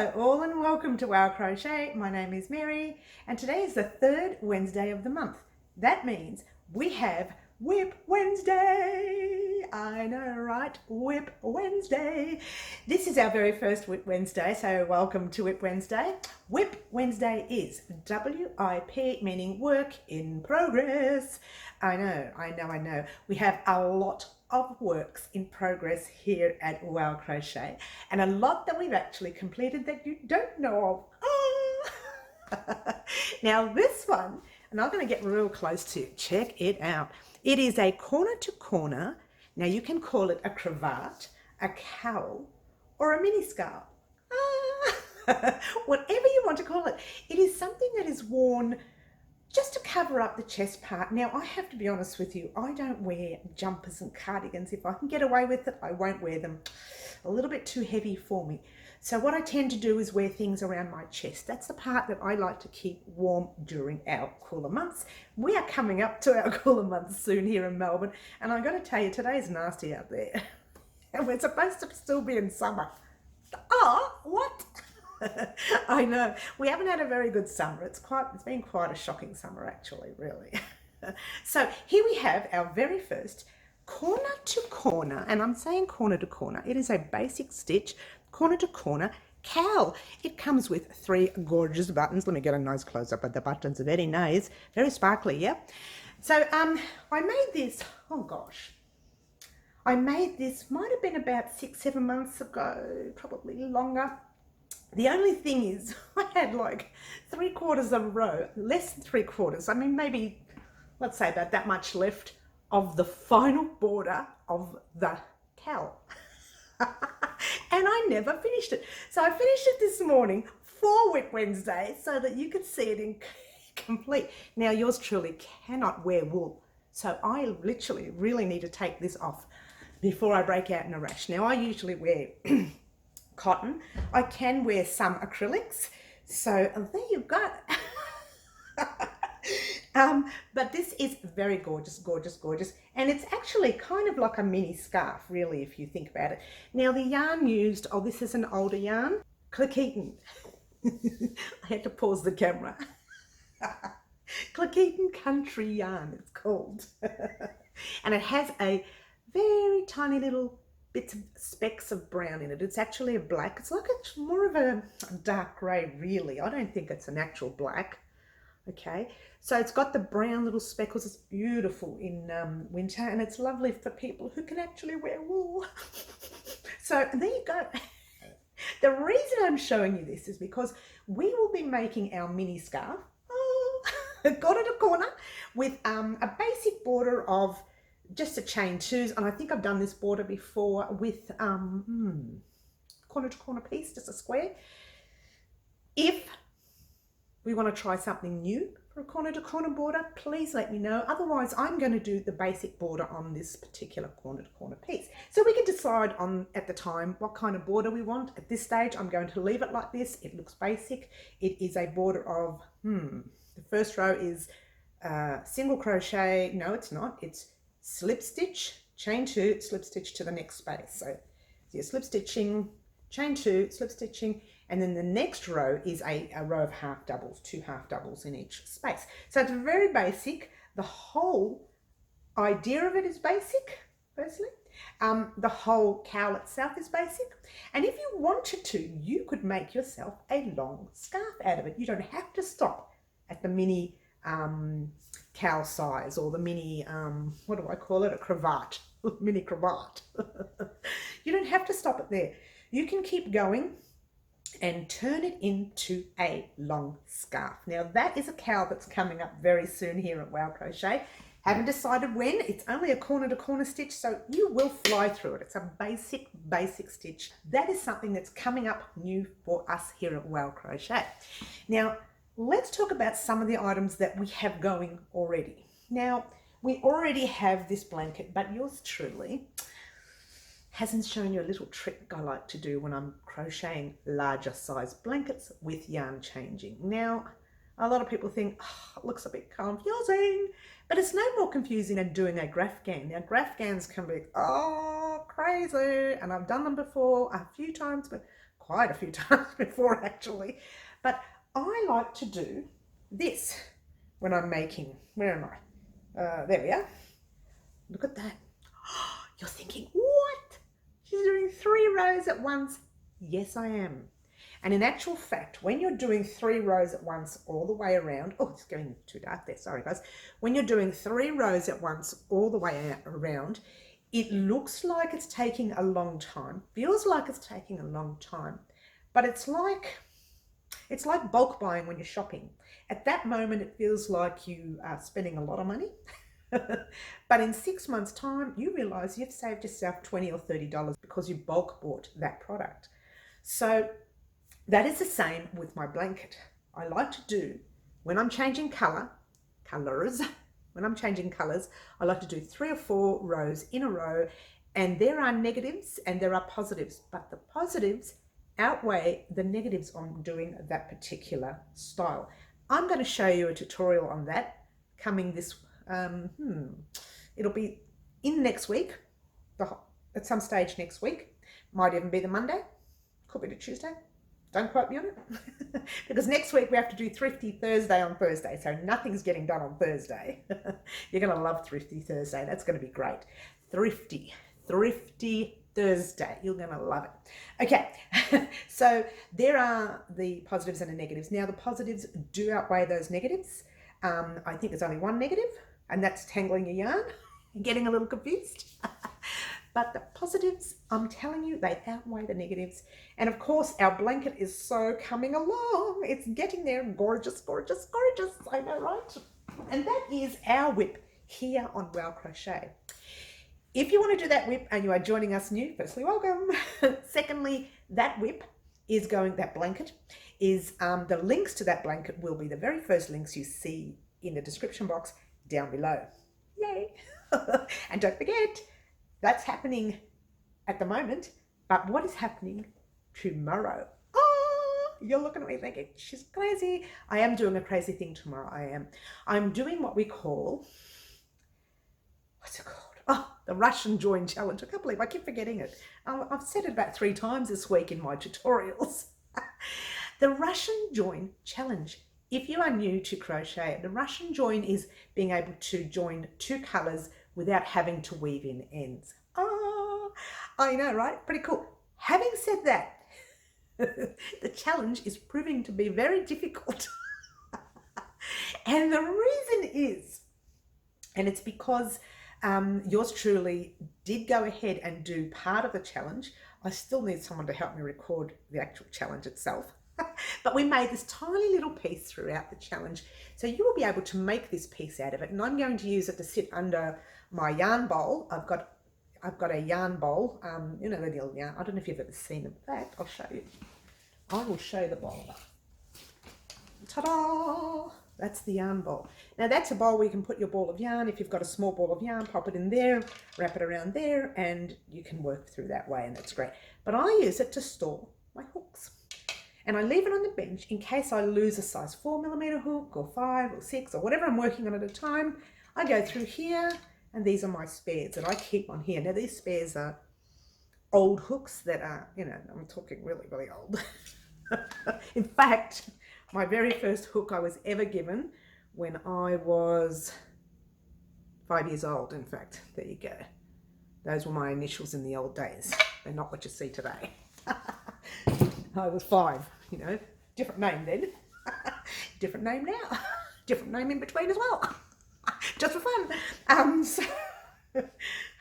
Hello all and welcome to Wow Crochet. My name is Mary and today is the third Wednesday of the month. That means we have WIP Wednesday. I know, right? WIP Wednesday. This is our very first WIP Wednesday, so welcome to WIP Wednesday. WIP Wednesday is WIP, meaning work in progress. I know. We have a lot of works in progress here at Wow Crochet and a lot that we've actually completed that you don't know of. Now this one, and I'm going to get real close to it. Check it out. It is a corner to corner. Now you can call it a cravat, a cowl, or a mini scarf. Whatever you want to call it. It is something that is worn just to cover up the chest part. Now, I have to be honest with you, I don't wear jumpers and cardigans. If I can get away with it, I won't wear them. A little bit too heavy for me. So what I tend to do is wear things around my chest. That's the part that I like to keep warm during our cooler months. We are coming up to our cooler months soon here in Melbourne. And I've got to tell you, today's nasty out there. And we're supposed to still be in summer. Oh, what? I know, we haven't had a very good summer. It's been quite a shocking summer actually, really. So here we have our very first corner to corner, and I'm saying corner to corner. It is a basic stitch, corner to corner cowl. It comes with 3 gorgeous buttons. Let me get a nice close up of the buttons. Very nice, very sparkly, yeah. So I made this, oh gosh, I made this, might have been about 6-7 months ago, probably longer. The only thing is, I had like 3/4 of a row, less than 3/4. I mean, maybe, let's say about that much left of the final border of the cowl. And I never finished it. So I finished it this morning for WIP Wednesday so that you could see it in complete. Now, yours truly cannot wear wool. So I literally really need to take this off before I break out in a rash. Now, I usually wear cotton. I can wear some acrylics, so there you go. But this is very gorgeous, and it's actually kind of like a mini scarf, really, if you think about it. Now the yarn used, oh, this is an older yarn, Click-Eaton. I had to pause the camera. Click-Eaton Country Yarn, it's called. And it has a very tiny little bits of specks of brown in it. It's actually a black. It's like it's more of a dark grey, really. I don't think it's an actual black. Okay, so it's got the brown little speckles. It's beautiful in winter, and it's lovely for people who can actually wear wool. So there you go. The reason I'm showing you this is because we will be making our mini scarf, corner to corner, with a basic border of just a chain 2s, and I think I've done this border before with corner to corner piece, just a square. If we want to try something new for a corner to corner border, please let me know. Otherwise, I'm going to do the basic border on this particular corner to corner piece. So we can decide on at the time what kind of border we want. At this stage, I'm going to leave it like this. It looks basic. It is a border of, the first row is single crochet. No, it's not. It's slip stitch, chain 2, slip stitch to the next space. So you're slip stitching, chain 2, slip stitching, and then the next row is a row of half doubles, 2 half doubles in each space. So it's very basic. The whole idea of it is basic, firstly. The whole cowl itself is basic. And if you wanted to, you could make yourself a long scarf out of it. You don't have to stop at the mini cowl size or the mini, what do I call it? A cravat, mini cravat. You don't have to stop it there. You can keep going and turn it into a long scarf. Now that is a cowl that's coming up very soon here at Wow Crochet. Haven't decided when. It's only a corner to corner stitch, so you will fly through it. It's a basic stitch. That is something that's coming up new for us here at Wow Crochet. Now, let's talk about some of the items that we have going already. Now, we already have this blanket, but yours truly hasn't shown you a little trick I like to do when I'm crocheting larger size blankets with yarn changing. Now, a lot of people think, oh, it looks a bit confusing, but it's no more confusing than doing a grafgan. Now, grafgans can be, oh, crazy, and I've done them before a few times, but quite a few times before actually. But I like to do this when I'm making, where am I? There we are. Look at that. You're thinking, what? She's doing 3 rows at once. Yes, I am. And in actual fact, when you're doing 3 rows at once all the way around, oh, it's going too dark there, sorry guys. When you're doing 3 rows at once all the way around, it looks like it's taking a long time, feels like it's taking a long time, but it's like bulk buying when you're shopping. At that moment, it feels like you are spending a lot of money. But in 6 months' time, you realize you've saved yourself $20 or $30 because you bulk bought that product. So that is the same with my blanket. I like to do, when I'm changing colors, when I'm changing colors, I like to do 3 or 4 rows in a row, and there are negatives and there are positives, but the positives outweigh the negatives on doing that particular style. I'm going to show you a tutorial on that coming this it'll be in next week, at some stage next week. Might even be the Monday, could be the Tuesday, don't quote me on it. Because next week we have to do Thrifty Thursday on Thursday, so nothing's getting done on Thursday. You're going to love Thrifty Thursday, that's going to be great. Thrifty Thursday, you're going to love it. Okay, so there are the positives and the negatives. Now the positives do outweigh those negatives. I think there's only one negative, and that's tangling your yarn and getting a little confused. But the positives, I'm telling you, they outweigh the negatives. And of course, our blanket is so coming along. It's getting there. Gorgeous, gorgeous, gorgeous. I know, right? And that is our WIP here on Wow Crochet. If you want to do that WIP and you are joining us new, firstly, welcome. Secondly, that WIP is going, that blanket is, the links to that blanket will be the very first links you see in the description box down below. Yay! And don't forget, that's happening at the moment, but what is happening tomorrow? Oh, you're looking at me thinking, she's crazy. I am doing a crazy thing tomorrow, I am. I'm doing what we call, what's it called? Oh, the Russian Join Challenge. I can't believe I keep forgetting it. I've said it about 3 times this week in my tutorials. The Russian Join Challenge. If you are new to crochet, the Russian Join is being able to join 2 colors without having to weave in ends. Oh, I know, right? Pretty cool. Having said that, the challenge is proving to be very difficult. And the reason is, and it's because yours truly did go ahead and do part of the challenge. I still need someone to help me record the actual challenge itself. But we made this tiny little piece throughout the challenge. So you will be able to make this piece out of it. And I'm going to use it to sit under my yarn bowl. I've got a yarn bowl, you know, the little yarn. I don't know if you've ever seen it. In fact, I'll show you. I will show the bowl. Ta-da! That's the yarn bowl. Now that's a bowl where you can put your ball of yarn. If you've got a small ball of yarn, pop it in there, wrap it around there, and you can work through that way, and that's great. But I use it to store my hooks. And I leave it on the bench in case I lose a size 4mm hook or 5 or 6 or whatever I'm working on at a time. I go through here, and these are my spares that I keep on here. Now these spares are old hooks that are, you know, I'm talking really, really old. In fact, my very first hook I was ever given when I was 5 years old, in fact. There you go. Those were my initials in the old days. They're not what you see today. I was 5, you know, different name then. Different name now. Different name in between as well. Just for fun. So, oh,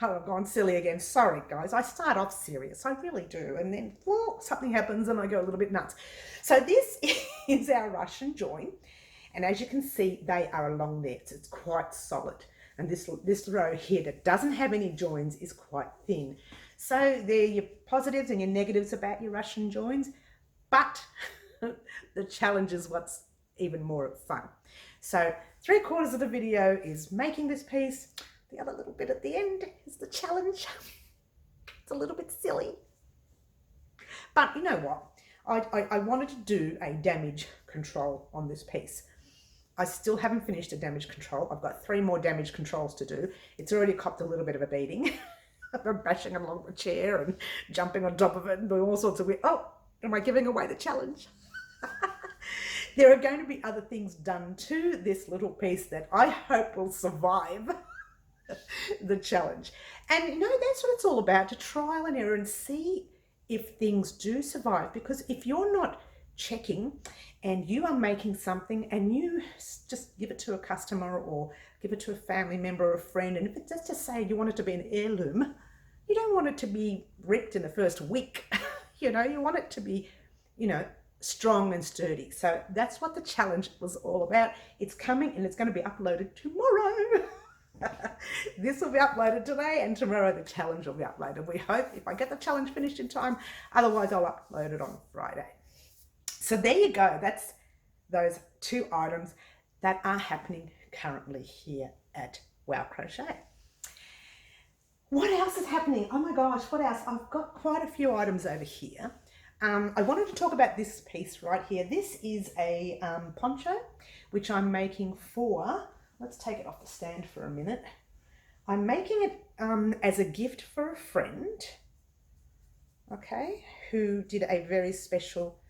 I've gone silly again. Sorry, guys. I start off serious. I really do. And then, well, something happens and I go a little bit nuts. So this is our Russian join. And as you can see, they are along there. So it's quite solid. And this row here that doesn't have any joins is quite thin. So there are your positives and your negatives about your Russian joins. But the challenge is what's even more fun. So 3/4 of the video is making this piece. The other little bit at the end is the challenge. It's a little bit silly. But you know what? I wanted to do a damage control on this piece. I still haven't finished a damage control. I've got 3 more damage controls to do. It's already copped a little bit of a beating. I'm bashing along the chair and jumping on top of it and doing all sorts of weird... Oh, Am I giving away the challenge? There are going to be other things done to this little piece that I hope will survive the challenge. And you know, that's what it's all about, to trial and error and see if things do survive. Because if you're not checking and you are making something and you just give it to a customer or give it to a family member or a friend, and if it's just to say you want it to be an heirloom, you don't want it to be ripped in the first week. You know, you want it to be, you know, strong and sturdy. So that's what the challenge was all about. It's coming and it's going to be uploaded tomorrow. This will be uploaded today, and tomorrow the challenge will be uploaded. We hope, if I get the challenge finished in time. Otherwise I'll upload it on Friday. So there you go. That's those 2 items that are happening currently here at Wow Crochet. What else is happening? Oh my gosh, what else? I've got quite a few items over here. I wanted to talk about this piece right here. This is a poncho, which I'm making for, let's take it off the stand for a minute. I'm making it as a gift for a friend, okay, who did a very special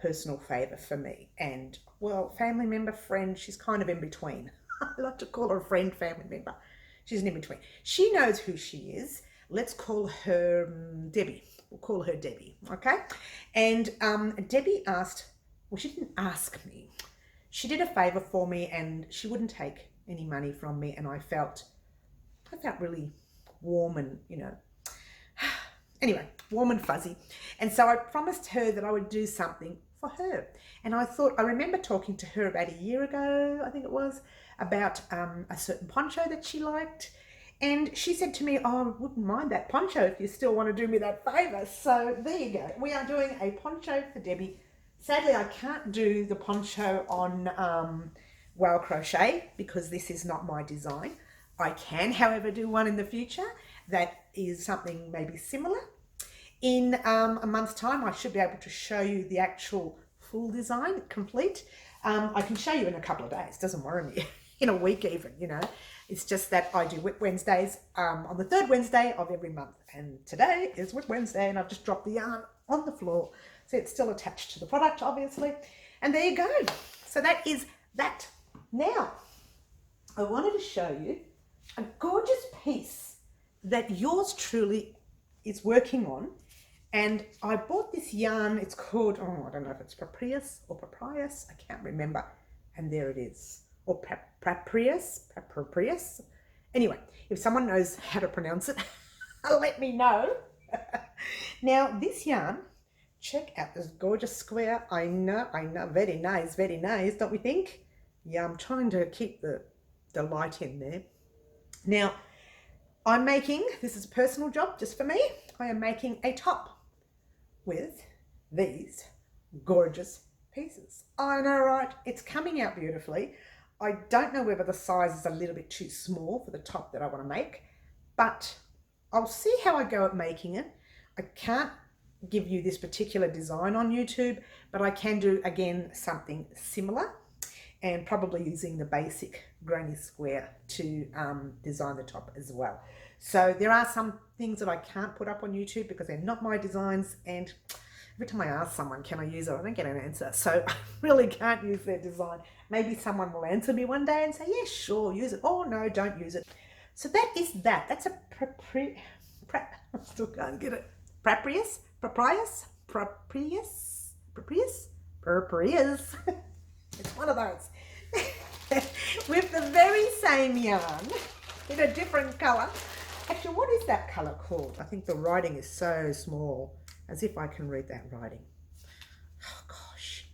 personal favor for me. And, well, family member, friend, she's kind of in between. I like to call her a friend, family member. She's in between. She knows who she is. Let's call her Debbie. We'll call her Debbie, okay? And Debbie asked, well, she didn't ask me. She did a favor for me, and she wouldn't take any money from me, and I felt really warm and, you know, anyway, warm and fuzzy. And so I promised her that I would do something for her. And I remember talking to her about a year ago, I think it was, about a certain poncho that she liked. And she said to me, oh, I wouldn't mind that poncho if you still want to do me that favour. So there you go. We are doing a poncho for Debbie. Sadly, I can't do the poncho on Wow Crochet because this is not my design. I can, however, do one in the future that is something maybe similar. In a month's time, I should be able to show you the actual full design, complete. I can show you in a couple of days, doesn't worry me, in a week even, you know. It's just that I do WIP Wednesdays on the 3rd Wednesday of every month. And today is WIP Wednesday, and I've just dropped the yarn on the floor. So it's still attached to the product, obviously. And there you go. So that is that. Now, I wanted to show you a gorgeous piece that yours truly is working on. And I bought this yarn. It's called, oh, I don't know if it's Paprius or Paprius. I can't remember. And there it is. Or Paprius. Anyway, if someone knows how to pronounce it, let me know. Now, this yarn, check out this gorgeous square. I know, very nice, don't we think? Yeah, I'm trying to keep the light in there. Now, I'm making, this is a personal job just for me, I am making a top with these gorgeous pieces. I know, right? It's coming out beautifully. I don't know whether the size is a little bit too small for the top that I want to make, but I'll see how I go at making it. I can't give you this particular design on YouTube, but I can do, again, something similar, and probably using the basic granny square to design the top as well. So there are some things that I can't put up on YouTube because they're not my designs, and every time I ask someone, can I use it, I don't get an answer. So I really can't use their design. Maybe someone will answer me one day and say, yeah, sure, use it. Oh, no, don't use it. So that is that. That's a I still can't get it. Paprius. It's one of those. With the very same yarn in a different colour. Actually, what is that colour called? I think the writing is so small. As if I can read that writing. Oh gosh,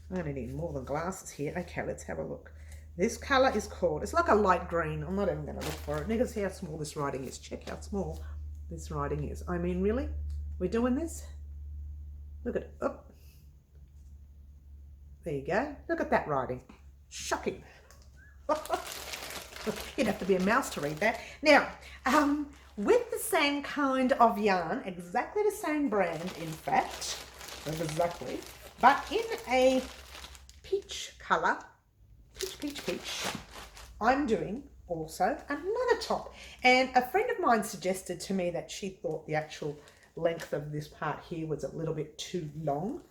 I'm going to need more than glasses here. Okay, let's have a look. This colour is called, it's like a light green. I'm not even going to look for it. You can see how small this writing is. Check how small this writing is. I mean, really? We're doing this? Look at it. Oh. There you go. Look at that writing. Shocking. You'd have to be a mouse to read that. Now, with the same kind of yarn, exactly the same brand, in fact, exactly, but in a peach colour, peach, I'm doing also another top. And a friend of mine suggested to me that she thought the actual length of this part here was a little bit too long.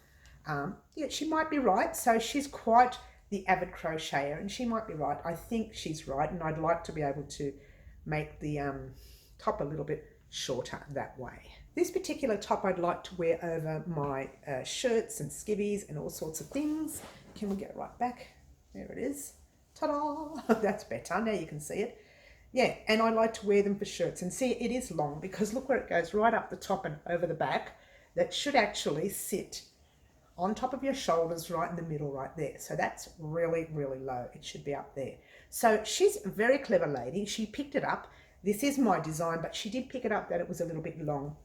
Yeah, she might be right. So she's quite the avid crocheter, and she might be right. I think she's right, and I'd like to be able to make the top a little bit shorter that way. This particular top I'd like to wear over my shirts and skivvies and all sorts of things. Can we get it right back? There it is. Ta-da! That's better. Now you can see it. Yeah, and I like to wear them for shirts. And see, it is long because look where it goes, right up the top and over the back. That should actually sit on top of your shoulders, right in the middle, right there. So that's really, really low. It should be up there. So she's a very clever lady. She picked it up. This is my design, but she did pick it up that it was a little bit long.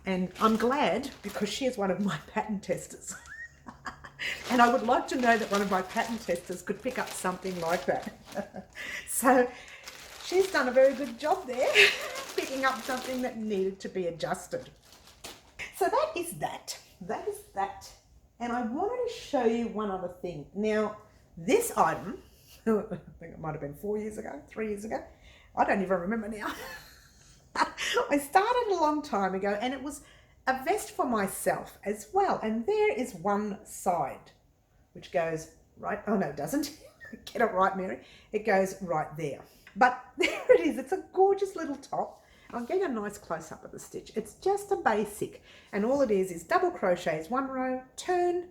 And I'm glad because she is one of my pattern testers. And I would like to know that one of my pattern testers could pick up something like that. So she's done a very good job there, picking up something that needed to be adjusted. So that is that. That is that. And I wanted to show you one other thing. Now, this item, I think it might have been 4 years ago, 3 years ago. I don't even remember now. I started a long time ago, and it was a vest for myself as well. And there is one side, which goes right, oh no, it doesn't. Get it right, Mary. It goes right there. But there it is. It's a gorgeous little top. I'm getting a nice close-up of the stitch. It's just a basic, and all it is double crochets, one row, turn,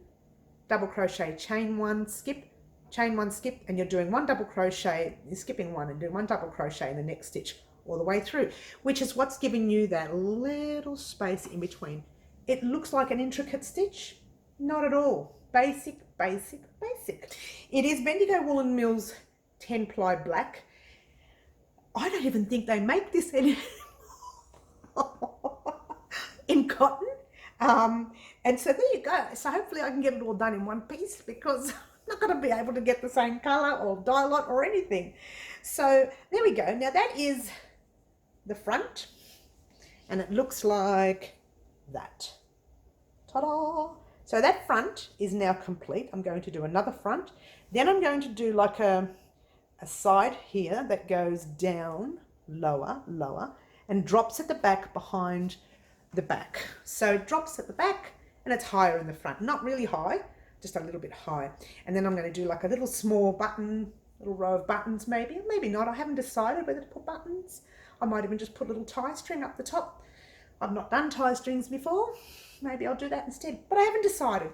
double crochet, chain one, skip, chain one, skip, and you're doing one double crochet, you're skipping one and doing one double crochet in the next stitch all the way through, which is what's giving you that little space in between. It looks like an intricate stitch. Not at all. Basic, basic, basic. It is Bendigo Woolen Mills 10 ply black. I don't even think they make this anymore. In cotton, and so there you go. So hopefully I can get it all done in one piece because I'm not going to be able to get the same color or dye lot or anything. So there we go. Now that is the front, and it looks like that. Ta-da! So that front is now complete. I'm going to do another front. Then I'm going to do like a side here that goes down, lower, and drops at the back behind the back. So it drops at the back and it's higher in the front. Not really high, just a little bit high. And then I'm going to do like a little small button, little row of buttons maybe, maybe not. I haven't decided whether to put buttons. I might even just put a little tie string up the top. I've not done tie strings before. Maybe I'll do that instead. But I haven't decided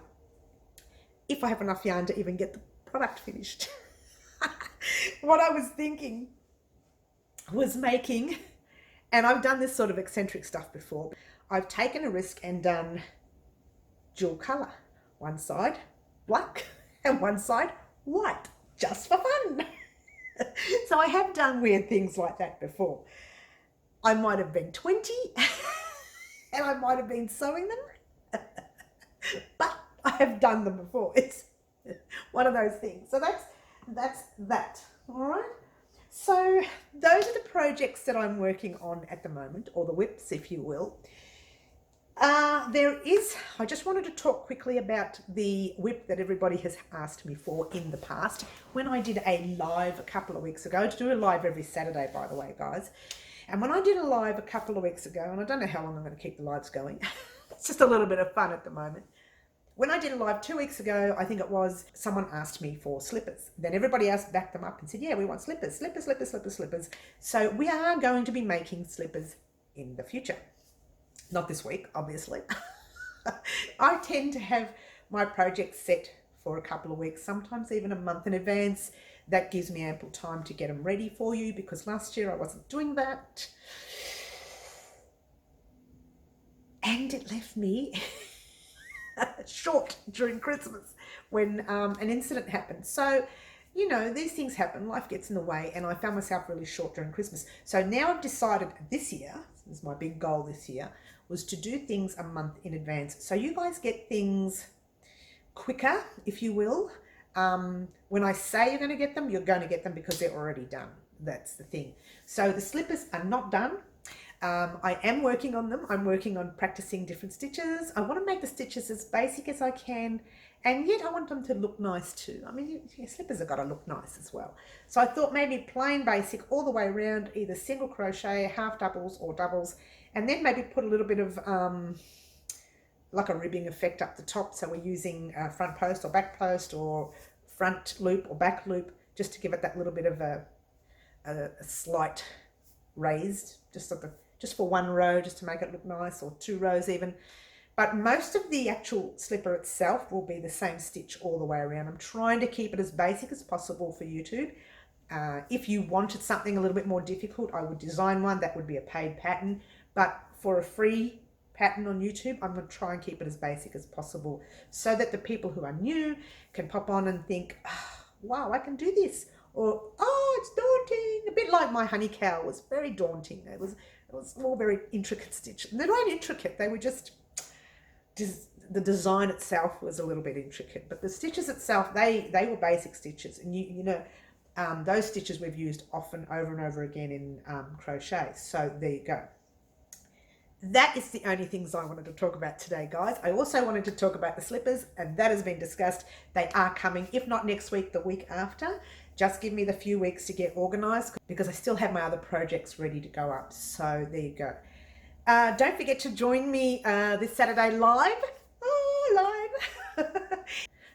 if I have enough yarn to even get the product finished. What I was thinking was making, and I've done this sort of eccentric stuff before, I've taken a risk and done dual colour. One side black and one side white, just for fun. So I have done weird things like that before. I might have been 20 and I might have been sewing them, but I have done them before. It's one of those things. So that's that. All right. So those are the projects that I'm working on at the moment, or the WIPs, if you will. I just wanted to talk quickly about the WIP that everybody has asked me for in the past. When I did a live a couple of weeks ago, I do a live every Saturday, by the way, guys. And when I did a live a couple of weeks ago, and I don't know how long I'm going to keep the lives going, it's just a little bit of fun at the moment. When I did a live 2 weeks ago, I think it was, someone asked me for slippers. Then everybody else backed them up and said, yeah, we want slippers, slippers, slippers, slippers, slippers. So we are going to be making slippers in the future. Not this week, obviously. I tend to have my projects set for a couple of weeks, sometimes even a month in advance. That gives me ample time to get them ready for you, because last year I wasn't doing that. And it left me short during Christmas when an incident happened. So, you know, these things happen, life gets in the way, and I found myself really short during Christmas. So now I've decided this year, this is my big goal this year, was to do things a month in advance. So you guys get things quicker, if you will. When I say you're going to get them, you're going to get them because they're already done. That's the thing. So the slippers are not done. I am working on them. I'm working on practicing different stitches. I want to make the stitches as basic as I can, and yet I want them to look nice too. I mean, your slippers have got to look nice as well. So I thought maybe plain basic all the way around, either single crochet, half doubles or doubles, and then maybe put a little bit of like a ribbing effect up the top. So we're using front post or back post or front loop or back loop, just to give it that little bit of a slight raised, just for one row, just to make it look nice, or 2 rows even. But most of the actual slipper itself will be the same stitch all the way around. I'm trying to keep it as basic as possible for YouTube. If you wanted something a little bit more difficult, I would design one that would be a paid pattern. But for a free pattern on YouTube, I'm going to try and keep it as basic as possible, so that the people who are new can pop on and think, oh, wow, I can do this. Or, oh, it's daunting. A bit like my Honey Cowl was very daunting. It was all very intricate stitch. They weren't intricate, they were just the design itself was a little bit intricate, but the stitches itself, they were basic stitches. And you know, those stitches we've used often over and over again in crochet. So there you go. That is the only things I wanted to talk about today, guys. I also wanted to talk about the slippers, and that has been discussed. They are coming, if not next week, the week after. Just give me the few weeks to get organized, because I still have my other projects ready to go up. So there you go. Don't forget to join me this Saturday live. Oh, live.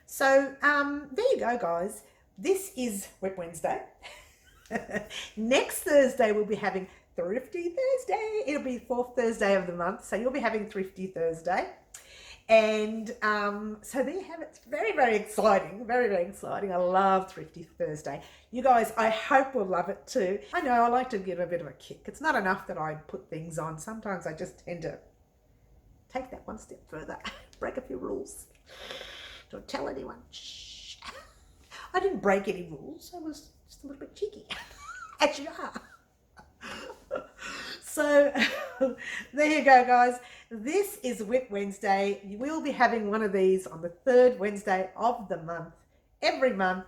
So there you go, guys. This is WIP Wednesday. Next Thursday we'll be having Thrifty Thursday. It'll be the 4th Thursday of the month, so you'll be having Thrifty Thursday. And so there you have it. It's very, very exciting. Very, very exciting. I love Thrifty Thursday. You guys, I hope will love it too. I know I like to give a bit of a kick. It's not enough that I put things on. Sometimes I just tend to take that one step further. Break a few rules. Don't tell anyone. Shh. I didn't break any rules. I was just a little bit cheeky. As you are. So there you go, guys. This is WIP Wednesday. You will be having one of these on the 3rd Wednesday of the month, every month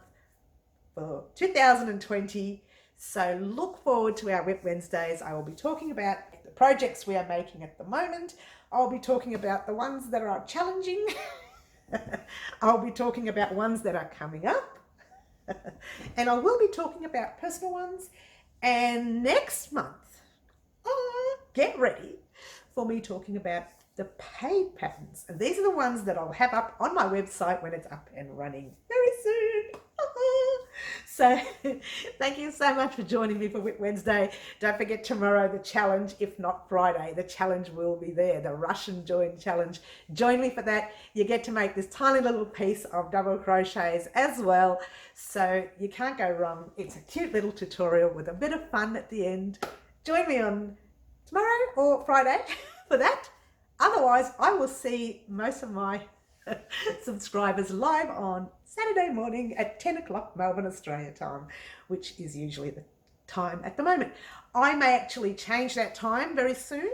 for 2020. So look forward to our WIP Wednesdays. I will be talking about the projects we are making at the moment. I'll be talking about the ones that are challenging. I'll be talking about ones that are coming up. And I will be talking about personal ones. And next month, get ready for me talking about the paid patterns. And these are the ones that I'll have up on my website when it's up and running very soon. So thank you so much for joining me for WIP Wednesday. Don't forget tomorrow, the challenge, if not Friday, the challenge will be there, the Russian join challenge. Join me for that. You get to make this tiny little piece of double crochets as well. So you can't go wrong. It's a cute little tutorial with a bit of fun at the end. Join me on tomorrow or Friday for that. Otherwise, I will see most of my subscribers live on Saturday morning at 10 o'clock Melbourne, Australia time, which is usually the time at the moment. I may actually change that time very soon,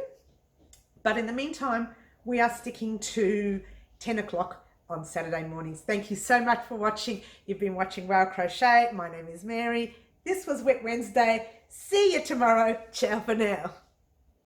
but in the meantime, we are sticking to 10 o'clock on Saturday mornings. Thank you so much for watching. You've been watching Wow Crochet. My name is Mary. This was WIP Wednesday. See you tomorrow. Ciao for now.